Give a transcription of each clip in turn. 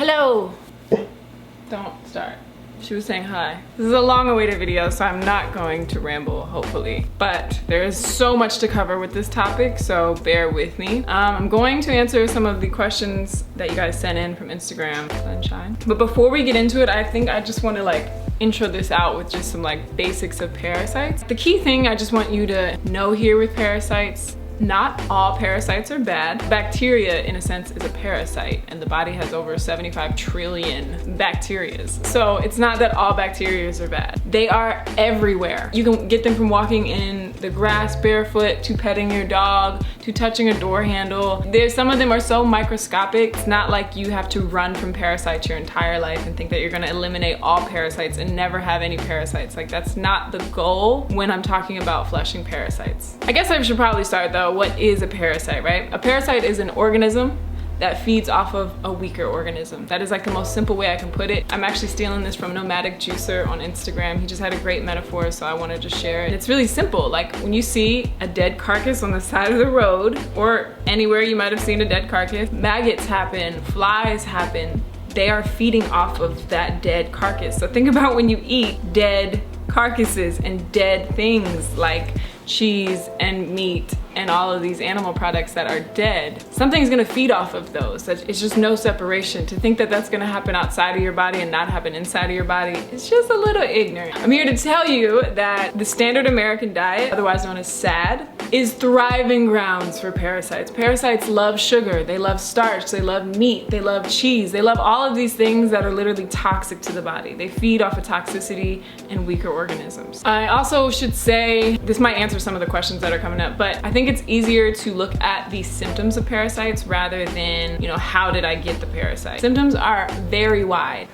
Hello. Don't start. She was saying hi. This is a long-awaited video, so I'm not going to ramble, hopefully. But there is so much to cover with this topic, so bear with me. I'm going to answer some of the questions that you guys sent in from Instagram, Sunshine. But before we get into it, I think I just want to intro this out with just some basics of parasites. The key thing I just want you to know here with parasites, not all parasites are bad. Bacteria, in a sense, is a parasite, and the body has over 75 trillion bacteria. So it's not that all bacteria are bad. They are everywhere. You can get them from walking in the grass barefoot, to petting your dog, to touching a door handle. Some of them are so microscopic. It's not like you have to run from parasites your entire life and think that you're gonna eliminate all parasites and never have any parasites. That's not the goal when I'm talking about flushing parasites. I guess I should probably start though. What is a parasite, right? A parasite is an organism that feeds off of a weaker organism. That is the most simple way I can put it. I'm actually stealing this from Nomadic Juicer on Instagram. He just had a great metaphor, so I wanted to share it. And it's really simple. When you see a dead carcass on the side of the road, or anywhere you might have seen a dead carcass, maggots happen, flies happen. They are feeding off of that dead carcass. So think about when you eat dead carcasses and dead things like cheese and meat and all of these animal products that are dead. Something's gonna feed off of those. It's just no separation. To think that that's gonna happen outside of your body and not happen inside of your body, it's just a little ignorant. I'm here to tell you that the standard American diet, otherwise known as SAD, is thriving grounds for parasites. Parasites love sugar, they love starch, they love meat, they love cheese, they love all of these things that are literally toxic to the body. They feed off of toxicity and weaker organisms. I also should say, this might answer some of the questions that are coming up, but I think it's easier to look at the symptoms of parasites rather than, how did I get the parasite? Symptoms are very wide.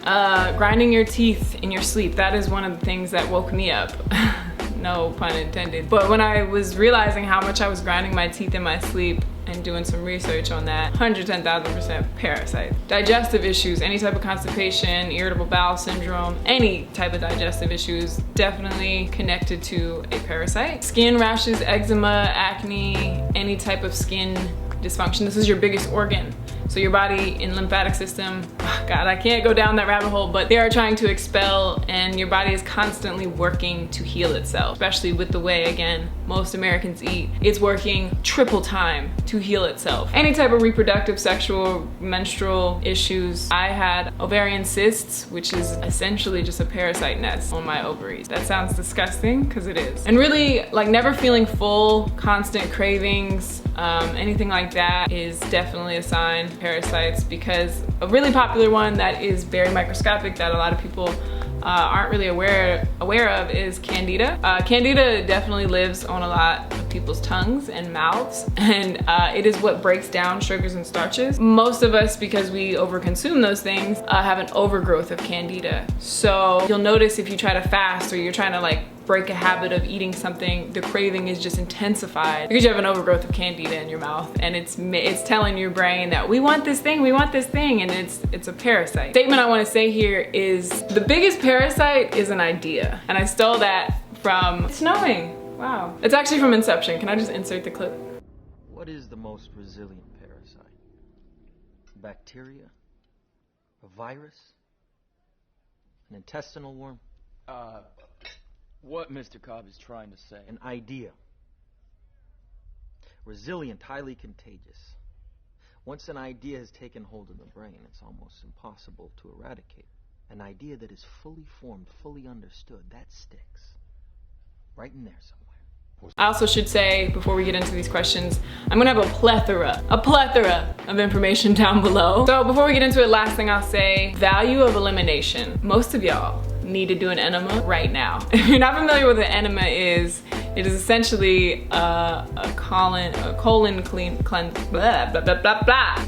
Grinding your teeth in your sleep, that is one of the things that woke me up. No pun intended. But when I was realizing how much I was grinding my teeth in my sleep and doing some research on that, 110,000% parasite. Digestive issues, any type of constipation, irritable bowel syndrome, any type of digestive issues, definitely connected to a parasite. Skin rashes, eczema, acne, any type of skin dysfunction. This is your biggest organ. So your body and lymphatic system, God, I can't go down that rabbit hole, but they are trying to expel, and your body is constantly working to heal itself, especially with the way, again, most Americans eat. It's working triple time to heal itself. Any type of reproductive, sexual, menstrual issues. I had ovarian cysts, which is essentially just a parasite nest on my ovaries. That sounds disgusting, because it is. And really, never feeling full, constant cravings, anything like that is definitely a sign of parasites, because a really popular one that is very microscopic that a lot of people aren't really aware of is Candida. Candida definitely lives on a lot of people's tongues and mouths, and it is what breaks down sugars and starches. Most of us, because we overconsume those things, have an overgrowth of Candida. So you'll notice if you try to fast, or you're trying to break a habit of eating something, the craving is just intensified because you have an overgrowth of Candida in your mouth, and it's telling your brain that we want this thing, and it's a parasite. Statement I want to say here is the biggest parasite is an idea, and I stole that from It's Snowing. Wow. It's actually from Inception. Can I just insert the clip? What is the most resilient parasite? Bacteria? A virus? An intestinal worm? What Mr. Cobb is trying to say. An idea. Resilient, highly contagious. Once an idea has taken hold of the brain, it's almost impossible to eradicate. An idea that is fully formed, fully understood, that sticks. Right in there somewhere. I also should say, before we get into these questions, I'm gonna have a plethora of information down below. So before we get into it, last thing I'll say, value of elimination. Most of y'all need to do an enema right now. If you're not familiar with what an enema is, it is essentially a colon cleanser.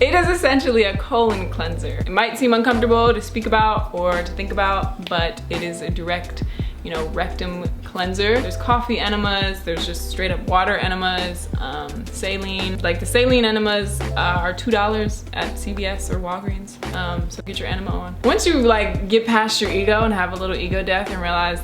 It is essentially a colon cleanser. It might seem uncomfortable to speak about or to think about, but it is a direct, rectum cleanser. There's coffee enemas, there's just straight up water enemas, saline. The saline enemas are $2 at CVS or Walgreens, so get your enema on. Once you get past your ego and have a little ego death and realize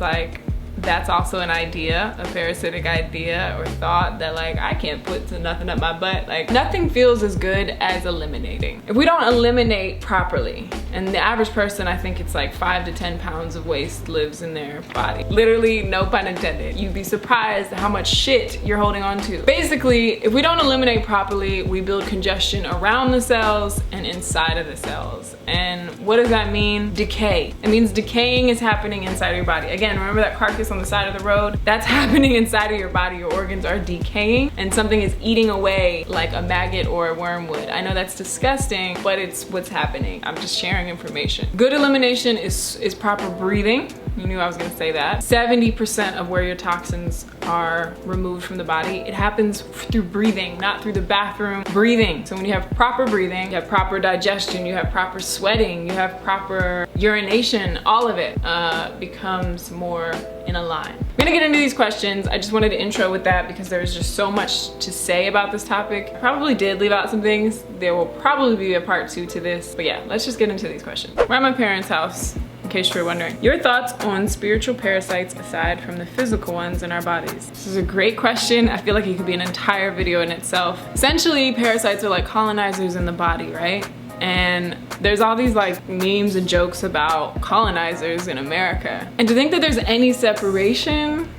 that's also an idea, a parasitic idea or thought that like I can't put nothing up my butt. Like nothing feels as good as eliminating. If we don't eliminate properly, and the average person, I think it's like 5 to 10 pounds of waste lives in their body. Literally, no pun intended. You'd be surprised how much shit you're holding on to. Basically, if we don't eliminate properly, we build congestion around the cells and inside of the cells. And what does that mean? Decay. It means decaying is happening inside of your body. Again, remember that carcass on the side of the road? That's happening inside of your body. Your organs are decaying and something is eating away like a maggot or a worm would. I know that's disgusting, but it's what's happening. I'm just sharing information. Good elimination is proper breathing. You knew I was gonna say that. 70% of where your toxins are removed from the body, it happens through breathing, not through the bathroom. Breathing. So when you have proper breathing, you have proper digestion, you have proper sweating, you have proper urination, all of it becomes more in a line. I'm gonna get into these questions. I just wanted to intro with that because there's just so much to say about this topic. I probably did leave out some things. There will probably be a part 2 to this, but yeah, let's just get into these questions. We're at my parents' house, in case you're wondering. Your thoughts on spiritual parasites aside from the physical ones in our bodies? This is a great question. I feel like it could be an entire video in itself. Essentially, parasites are like colonizers in the body, right? And there's all these like memes and jokes about colonizers in America. And to think that there's any separation.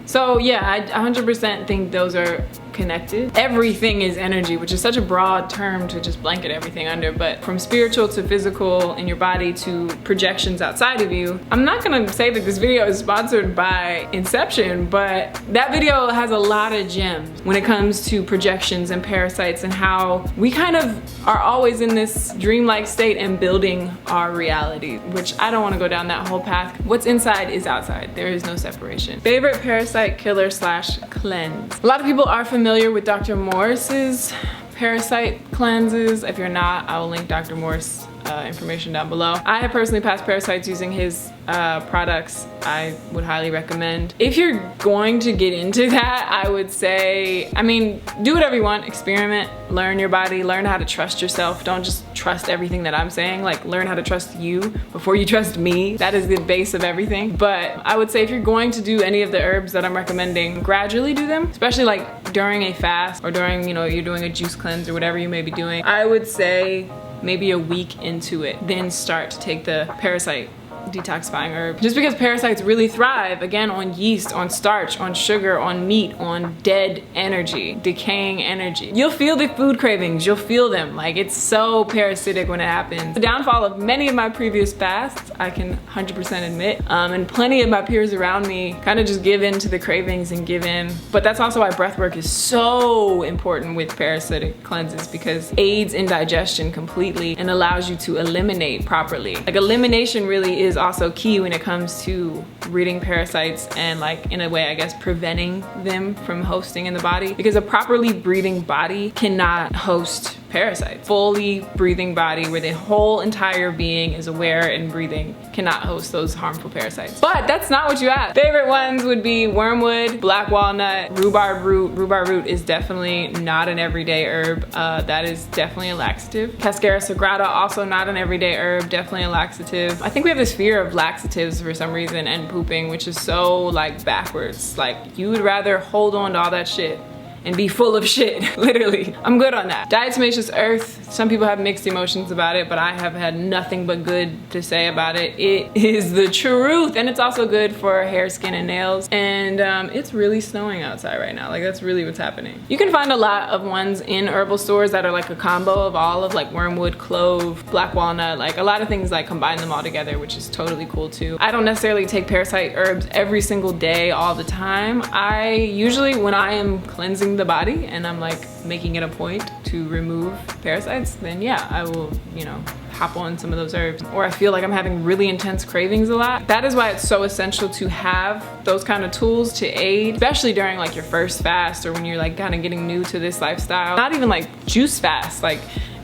So yeah, I 100% think those are connected. Everything is energy, which is such a broad term to just blanket everything under, but from spiritual to physical in your body to projections outside of you. I'm not gonna say that this video is sponsored by Inception, but that video has a lot of gems when it comes to projections and parasites and how we kind of are always in this dreamlike state and building our reality, which I don't wanna go down that whole path. What's inside is outside. There is no separation. Favorite parasite killer / cleanse. A lot of people are familiar with Dr. Morris's parasite cleanses. If you're not, I will link Dr. Morris information down below. I have personally passed parasites using his products. I would highly recommend. If you're going to get into that, I would say, I mean, do whatever you want, experiment, learn your body, learn how to trust yourself. Don't just trust everything that I'm saying, like learn how to trust you before you trust me. That is the base of everything. But I would say if you're going to do any of the herbs that I'm recommending, gradually do them, especially like during a fast or during, you know, you're doing a juice cleanse or whatever you may be doing. I would say maybe a week into it, then start to take the parasite detoxifying herb. Just because parasites really thrive, again, on yeast, on starch, on sugar, on meat, on dead energy, decaying energy. You'll feel the food cravings, you'll feel them. Like, it's so parasitic when it happens. The downfall of many of my previous fasts, I can 100% admit, and plenty of my peers around me kind of just give in to the cravings and give in. But that's also why breathwork is so important with parasitic cleanses, because it aids in digestion completely and allows you to eliminate properly. Like, elimination really is also key when it comes to ridding parasites and, like, in a way, I guess, preventing them from hosting in the body, because a properly breathing body cannot host parasites. Fully breathing body where the whole entire being is aware and breathing cannot host those harmful parasites. But that's not what you asked. Favorite ones would be wormwood, black walnut, rhubarb root. Rhubarb root is definitely not an everyday herb. That is definitely a laxative. Cascara sagrada, also not an everyday herb, definitely a laxative. I think we have this fear of laxatives for some reason and pooping, which is so, like, backwards. Like, you would rather hold on to all that shit and be full of shit, literally. I'm good on that. Diatomaceous earth, some people have mixed emotions about it, but I have had nothing but good to say about it. It is the truth, and it's also good for hair, skin, and nails. And it's really snowing outside right now. Like, that's really what's happening. You can find a lot of ones in herbal stores that are like a combo of all of, like, wormwood, clove, black walnut, like a lot of things, like, combine them all together, which is totally cool too. I don't necessarily take parasite herbs every single day all the time. I usually, when I am cleansing the body and I'm, like, making it a point to remove parasites, then yeah, I will, you know, hop on some of those herbs. Or I feel like I'm having really intense cravings a lot. That is why it's so essential to have those kind of tools to aid, especially during, like, your first fast or when you're, like, kind of getting new to this lifestyle. Not even like juice fast, like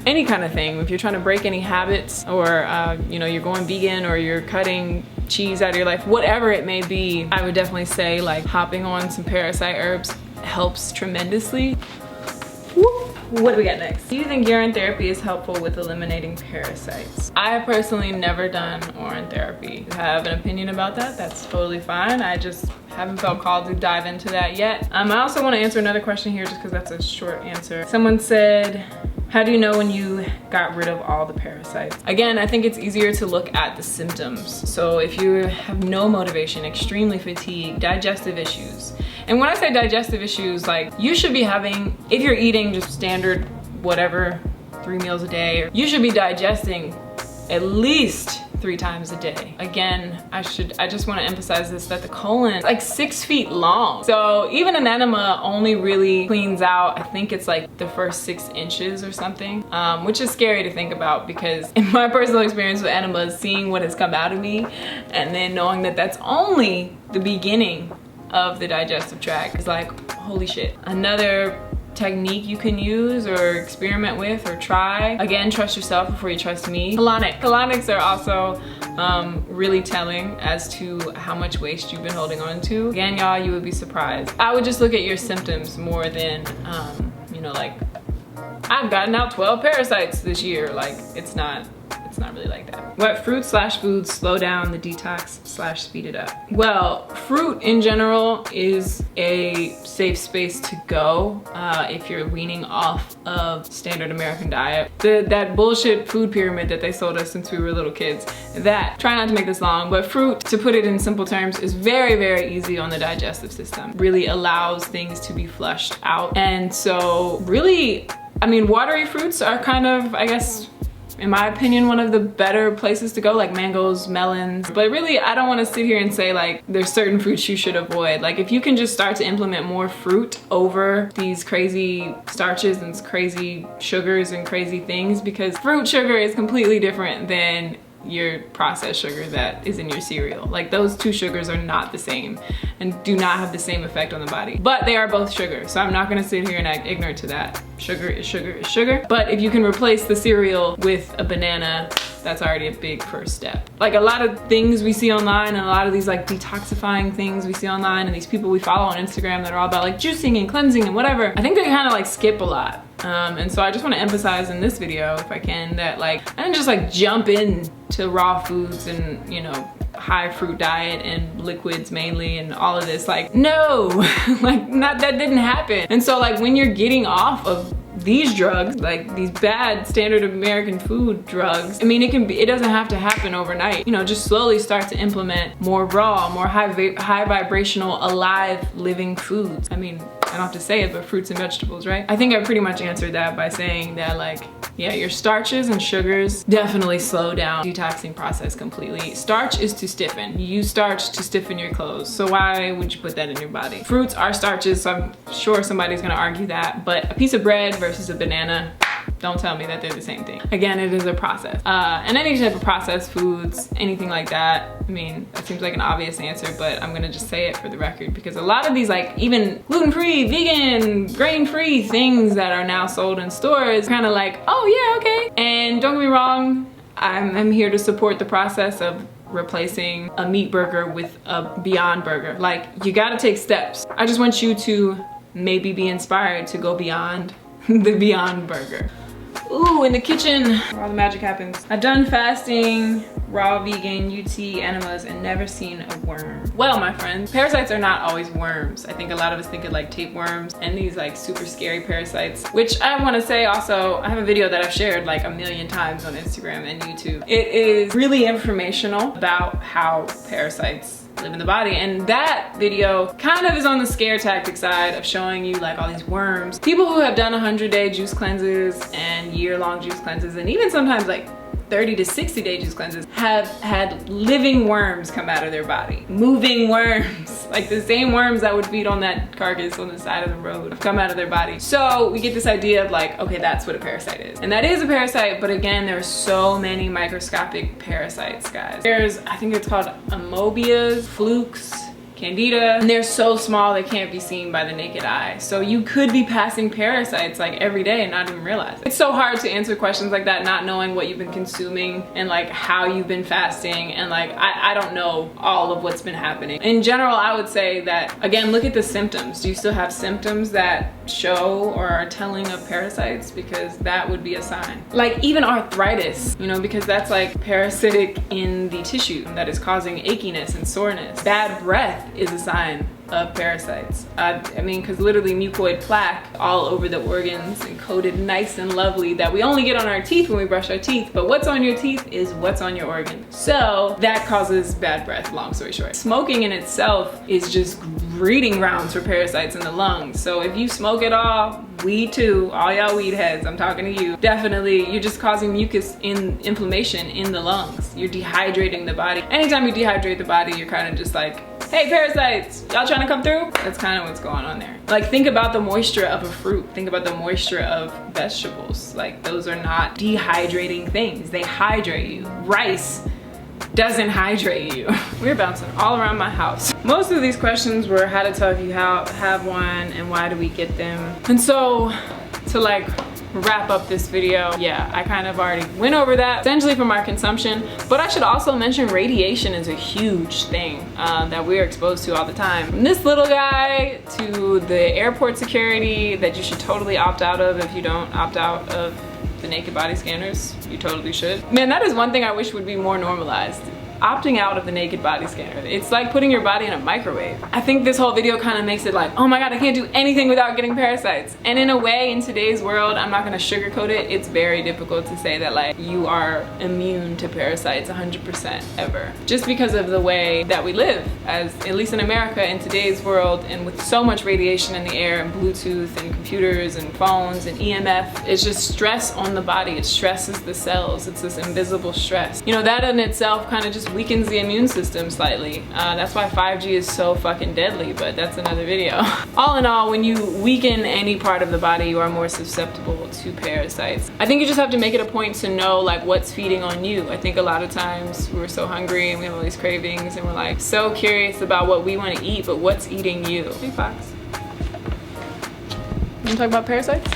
any kind of thing. If you're trying to break any habits, or you know, you're going vegan, or you're cutting cheese out of your life, whatever it may be, I would definitely say, like, hopping on some parasite herbs helps tremendously. Woo. What do we got next? Do you think urine therapy is helpful with eliminating parasites? I have personally never done urine therapy. If you have an opinion about that, that's totally fine. I just haven't felt called to dive into that yet. I also want to answer another question here just because that's a short answer. Someone said, how do you know when you got rid of all the parasites? Again, I think it's easier to look at the symptoms. So if you have no motivation, extremely fatigued, digestive issues. And when I say digestive issues, like you should be having, if you're eating just standard whatever, 3 meals a day, you should be digesting at least 3 times a day. Again, I just want to emphasize this, that the colon is like 6 feet long. So even an enema only really cleans out, I think it's like the first 6 inches or something, which is scary to think about because in my personal experience with enemas, seeing what has come out of me and then knowing that that's only the beginning of the digestive tract is like, holy shit. Another technique you can use or experiment with or try. Again, trust yourself before you trust me. Colonics are also really telling as to how much waste you've been holding on to. Again, y'all, you would be surprised. I would just look at your symptoms more than, you know, like, I've gotten out 12 parasites this year. Like, it's not really like that. What fruit/foods slow down the detox/speed it up? Well, fruit in general is a safe space to go if you're weaning off of standard American diet. That bullshit food pyramid that they sold us since we were little kids, try not to make this long, but fruit, to put it in simple terms, is very, very easy on the digestive system. Really allows things to be flushed out. And so really, I mean, watery fruits are kind of, I guess, in my opinion, one of the better places to go, like mangoes, melons. But really, I don't want to sit here and say like there's certain fruits you should avoid. Like if you can just start to implement more fruit over these crazy starches and crazy sugars and crazy things, because fruit sugar is completely different than your processed sugar that is in your cereal. Like those two sugars are not the same and do not have the same effect on the body, but they are both sugar. So I'm not gonna sit here and act ignorant to that. Sugar is sugar is sugar. But if you can replace the cereal with a banana, that's already a big first step. Like a lot of things we see online and a lot of these like detoxifying things we see online and these people we follow on Instagram that are all about like juicing and cleansing and whatever, I think they kind of like skip a lot. And so I just want to emphasize in this video, if I can, that like I didn't just like jump in to raw foods and, you know, high fruit diet and liquids mainly and all of this. Like, no, like that didn't happen. And so like when you're getting off of these drugs, like these bad standard American food drugs, I mean, it doesn't have to happen overnight. You know, just slowly start to implement more raw, more high vibrational, alive, living foods. I mean, I don't have to say it, but fruits and vegetables, right? I think I pretty much answered that by saying that like, yeah, your starches and sugars definitely slow down the detoxing process completely. Starch is to stiffen. You use starch to stiffen your clothes. So why would you put that in your body? Fruits are starches, so I'm sure somebody's gonna argue that, but a piece of bread versus a banana, don't tell me that they're the same thing. Again, it is a process. And any type of processed foods, anything like that, I mean, that seems like an obvious answer, but I'm gonna just say it for the record because a lot of these like even gluten-free, vegan, grain-free things that are now sold in stores, kind of like, oh yeah, okay. And don't get me wrong, I'm here to support the process of replacing a meat burger with a Beyond Burger. Like, you gotta take steps. I just want you to maybe be inspired to go beyond the Beyond Burger. Ooh, in the kitchen, where all the magic happens. I've done fasting, raw vegan, UT, enemas, and never seen a worm. Well, my friends, parasites are not always worms. I think a lot of us think of like tapeworms and these like super scary parasites, which I want to say also, I have a video that I've shared like 1,000,000 times on Instagram and YouTube. It is really informational about how parasites live in the body, and that video kind of is on the scare tactic side of showing you like all these worms. People who have done 100-day juice cleanses and year-long juice cleanses and even sometimes like 30 to 60-day juice cleanses have had living worms come out of their body. Moving worms. Like the same worms that would feed on that carcass on the side of the road have come out of their body. So we get this idea of like, okay, that's what a parasite is. And that is a parasite, but again, there are so many microscopic parasites, guys. There's, I think it's called amoebias, flukes, candida, and they're so small they can't be seen by the naked eye. So you could be passing parasites like every day and not even realize it. It's so hard to answer questions like that, not knowing what you've been consuming and like how you've been fasting, and like I don't know all of what's been happening. In general, I would say that, again, look at the symptoms. Do you still have symptoms that show or are telling of parasites? Because that would be a sign. Like even arthritis, you know, because that's like parasitic in the tissue that is causing achiness and soreness. Bad breath is a sign of parasites. I mean, because literally mucoid plaque all over the organs and coated nice and lovely that we only get on our teeth when we brush our teeth, but what's on your teeth is what's on your organ. So that causes bad breath, long story short. Smoking in itself is just breeding grounds for parasites in the lungs. So if you smoke at all, weed too, all y'all weed heads, I'm talking to you. Definitely, you're just causing mucus inflammation in the lungs. You're dehydrating the body. Anytime you dehydrate the body, you're kind of just like, hey, parasites, y'all trying to come through? That's kind of what's going on there. Like, think about the moisture of a fruit. Think about the moisture of vegetables. Like, those are not dehydrating things. They hydrate you. Rice doesn't hydrate you. We're bouncing all around my house. Most of these questions were how to tell if you have one and why do we get them. And so, to like wrap up this video, yeah, I kind of already went over that, essentially from our consumption. But I should also mention radiation is a huge thing that we're exposed to all the time. From this little guy to the airport security that you should totally opt out of. If you don't opt out of the naked body scanners, you totally should. Man, that is one thing I wish would be more normalized. Opting out of the naked body scanner. It's like putting your body in a microwave. I think this whole video kind of makes it like, oh my God, I can't do anything without getting parasites. And in a way, in today's world, I'm not gonna sugarcoat it, it's very difficult to say that like you are immune to parasites 100% ever. Just because of the way that we live, as at least in America, in today's world, and with so much radiation in the air and Bluetooth and computers and phones and EMF, it's just stress on the body. It stresses the cells. It's this invisible stress. You know, that in itself kind of just weakens the immune system slightly. That's why 5G is so fucking deadly, but that's another video. All in all, when you weaken any part of the body, you are more susceptible to parasites. I think you just have to make it a point to know like what's feeding on you. I think a lot of times we're so hungry and we have all these cravings and we're like so curious about what we want to eat, but what's eating you? Hey Fox. You wanna talk about parasites?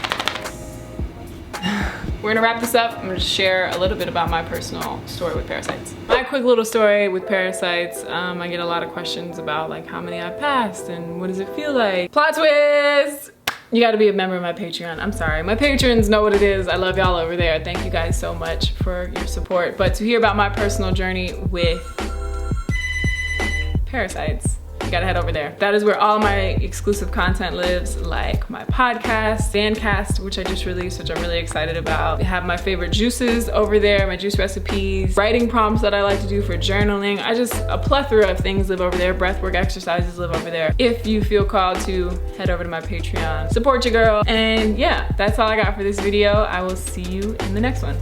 We're gonna wrap this up. I'm gonna share a little bit about my personal story with parasites. My quick little story with parasites, I get a lot of questions about like how many I've passed and what does it feel like. Plot twist! You gotta be a member of my Patreon. I'm sorry, my patrons know what it is. I love y'all over there. Thank you guys so much for your support. But to hear about my personal journey with parasites, you gotta head over there. That is where all my exclusive content lives, like my podcast, Fancast, which I just released, which I'm really excited about. I have my favorite juices over there, my juice recipes, writing prompts that I like to do for journaling. A plethora of things live over there. Breathwork exercises live over there. If you feel called to, head over to my Patreon. Support your girl. And yeah, that's all I got for this video. I will see you in the next one.